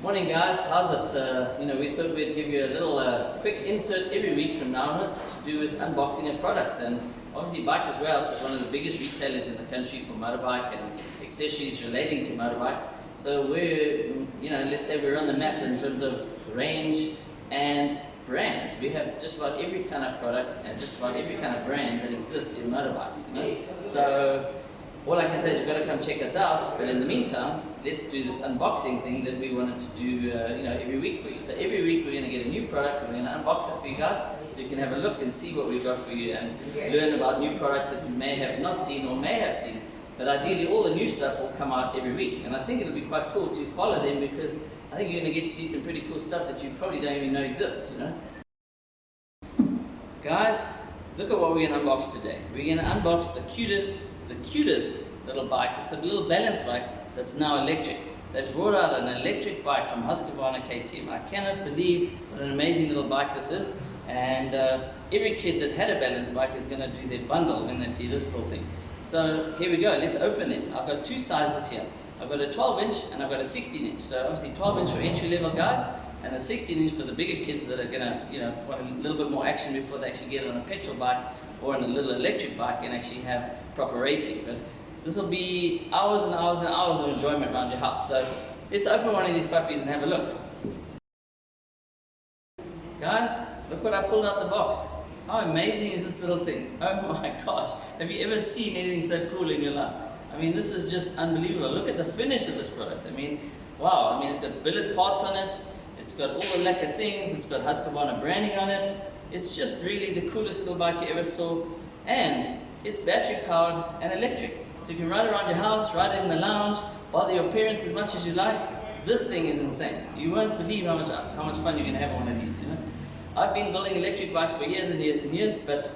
Morning guys, how's it? We thought we'd give you a little quick insert every week from now on to do with unboxing of products, and obviously Bike as well is one of the biggest retailers in the country for motorbike and accessories relating to motorbikes. So we're, let's say we're on the map in terms of range and brands. We have just about every kind of product and just about every kind of brand that exists in motorbikes. So all I can say is you've got to come check us out, but in the meantime, let's do this unboxing thing that we wanted to do every week for you. So every week we're going to get a new product and we're going to unbox it for you guys so you can have a look and see what we've got for you and learn about new products that you may have not seen or may have seen. But ideally all the new stuff will come out every week, and I think it'll be quite cool to follow them because I think you're going to get to see some pretty cool stuff that you probably don't even know exists, Guys, look at what we're going to unbox today. We're going to unbox the cutest little bike. It's a little balance bike that's now electric. They've brought out an electric bike from Husqvarna KTM. I cannot believe what an amazing little bike this is, and every kid that had a balance bike is going to do their bundle when they see this little thing. So here we go, let's open them. I've got two sizes here. I've got a 12-inch and I've got a 16-inch. So obviously 12-inch for entry-level guys, and the 16-inch for the bigger kids that are gonna, want a little bit more action before they actually get on a petrol bike or on a little electric bike and actually have proper racing. But this will be hours and hours and hours of enjoyment around your house. So let's open one of these puppies and have a look. Guys, look what I pulled out the box. How amazing is this little thing? Oh my gosh, have you ever seen anything so cool in your life? I mean, this is just unbelievable. Look at the finish of this product. I mean, wow. I mean, it's got billet parts on it. It's got all the lacquer things. It's got Husqvarna branding on it. It's just really the coolest little bike you ever saw. And it's battery powered and electric. So you can ride around your house, ride it in the lounge, bother your parents as much as you like. This thing is insane. You won't believe how much fun you're going to have on one of these, I've been building electric bikes for years and years and years, but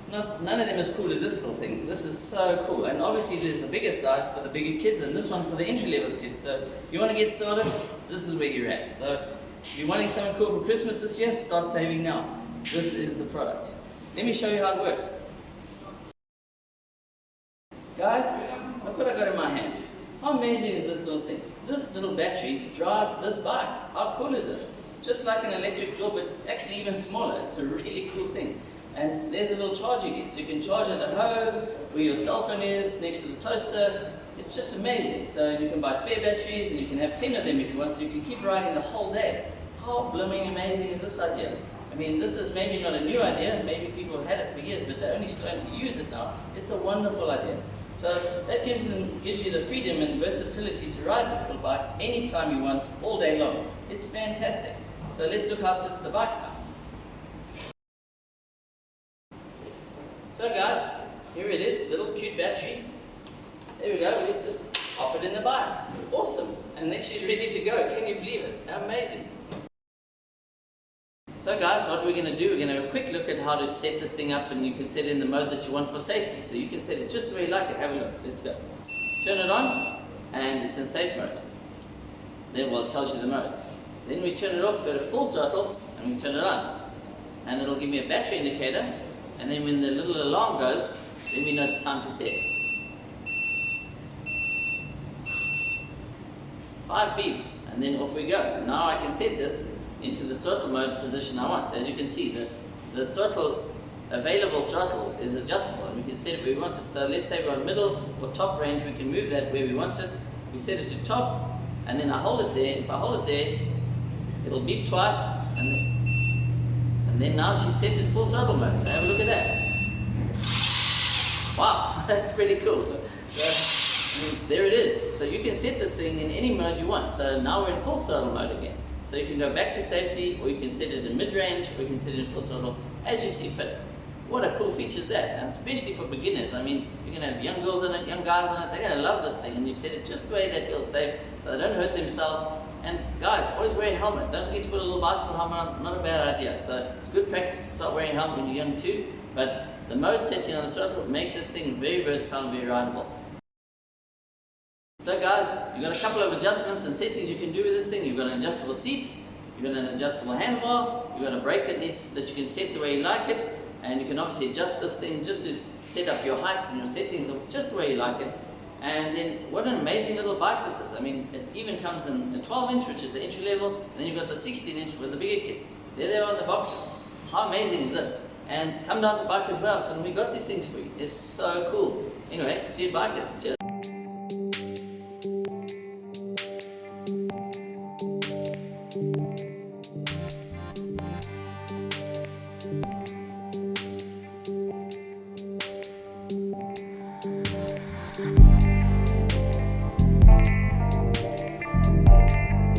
none of them as cool as this little thing. This is so cool. And obviously there's the bigger size for the bigger kids and this one for the entry-level kids. So if you want to get started, this is where you're at. So if you're wanting something cool for Christmas this year, start saving now. This is the product. Let me show you how it works. Guys, look what I got in my hand. How amazing is this little thing? This little battery drives this bike. How cool is this? Just like an electric drill, but actually even smaller. It's a really cool thing. And there's a little charge you get. So you can charge it at home, where your cell phone is, next to the toaster. It's just amazing. So you can buy spare batteries and you can have 10 of them if you want, so you can keep riding the whole day. How blooming amazing is this idea? I mean, this is maybe not a new idea. Maybe people have had it for years, but they're only starting to use it now. It's a wonderful idea. So that gives you the freedom and versatility to ride this little bike anytime you want, all day long. It's fantastic. So let's look how it fits the bike now. So guys, here it is, little cute battery. There we go, we pop it in the bike. Awesome. And then she's ready to go. Can you believe it? Amazing. So guys, what we're going to do, we're going to have a quick look at how to set this thing up, and you can set it in the mode that you want for safety. So you can set it just the way you like it. Have a look. Let's go. Turn it on, and it's in safe mode. Then it tells you the mode. Then we turn it off, go to full throttle, and we turn it on. And it'll give me a battery indicator, and then when the little alarm goes, then we know it's time to set. 5 beeps, and then off we go. Now I can set this into the throttle mode position I want. As you can see, the throttle, available throttle is adjustable, and we can set it where we want it. So let's say we're on middle or top range, we can move that where we want it. We set it to top, and then I hold it there. If I hold it there, it'll beep twice, and then now she's set in full throttle mode. So have a look at that. Wow, that's pretty cool. So, there it is. So you can set this thing in any mode you want. So now we're in full throttle mode again. So you can go back to safety, or you can set it in mid-range, or you can set it in full throttle, as you see fit. What a cool feature is that, and especially for beginners. I mean, you're going to have young girls in it, young guys in it, they're going to love this thing, and you set it just the way they feel safe, so they don't hurt themselves. And guys, always wear a helmet. Don't forget to put a little bicycle helmet on, not a bad idea. So it's good practice to start wearing a helmet when you're young too, but the mode setting on the throttle makes this thing very versatile and very rideable. So guys, you've got a couple of adjustments and settings you can do with this thing. You've got an adjustable seat, you've got an adjustable handlebar, you've got a brake that you can set the way you like it, and you can obviously adjust this thing just to set up your heights and your settings just the way you like it. And then what an amazing little bike this is. I mean, it even comes in a 12-inch, which is the entry level, and then you've got the 16-inch with the bigger kids. There they are in the boxes. How amazing is this? And come down to Bikers Warehouse and we got these things for you. It's so cool. Anyway, see you at Bikers. Cheers.